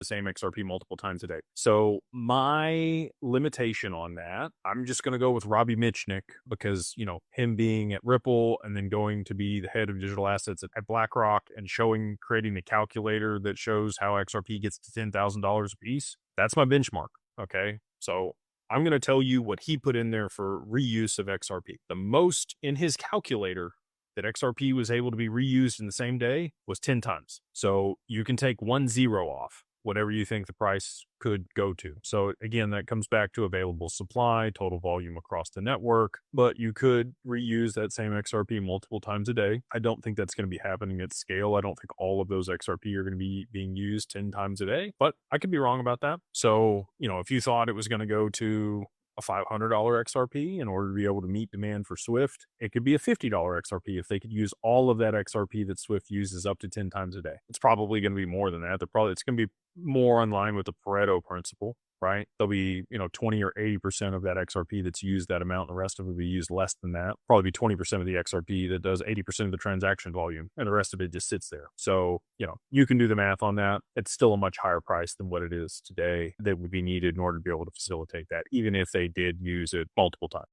the same XRP multiple times a day. So my limitation on that, I'm just going to go with Robbie Mitchnick because, him being at Ripple and then going to be the head of digital assets at BlackRock and creating a calculator that shows how XRP gets to $10,000 a piece. That's my benchmark. Okay. So I'm going to tell you what he put in there for reuse of XRP. The most in his calculator that XRP was able to be reused in the same day was 10 times. So you can take 10 off whatever you think the price could go to. So again, that comes back to available supply, total volume across the network, but you could reuse that same XRP multiple times a day. I don't think that's going to be happening at scale. I don't think all of those XRP are going to be being used 10 times a day, but I could be wrong about that. So, if you thought it was going to go to a $500 XRP in order to be able to meet demand for Swift, it could be a $50 XRP if they could use all of that XRP that Swift uses up to 10 times a day. It's probably going to be more than that. It's going to be more in line with the Pareto principle, right? There'll be, 20 or 80% of that XRP that's used that amount, and the rest of it will be used less than that. Probably be 20% of the XRP that does 80% of the transaction volume, and the rest of it just sits there. So, you can do the math on that. It's still a much higher price than what it is today that would be needed in order to be able to facilitate that, even if they did use it multiple times.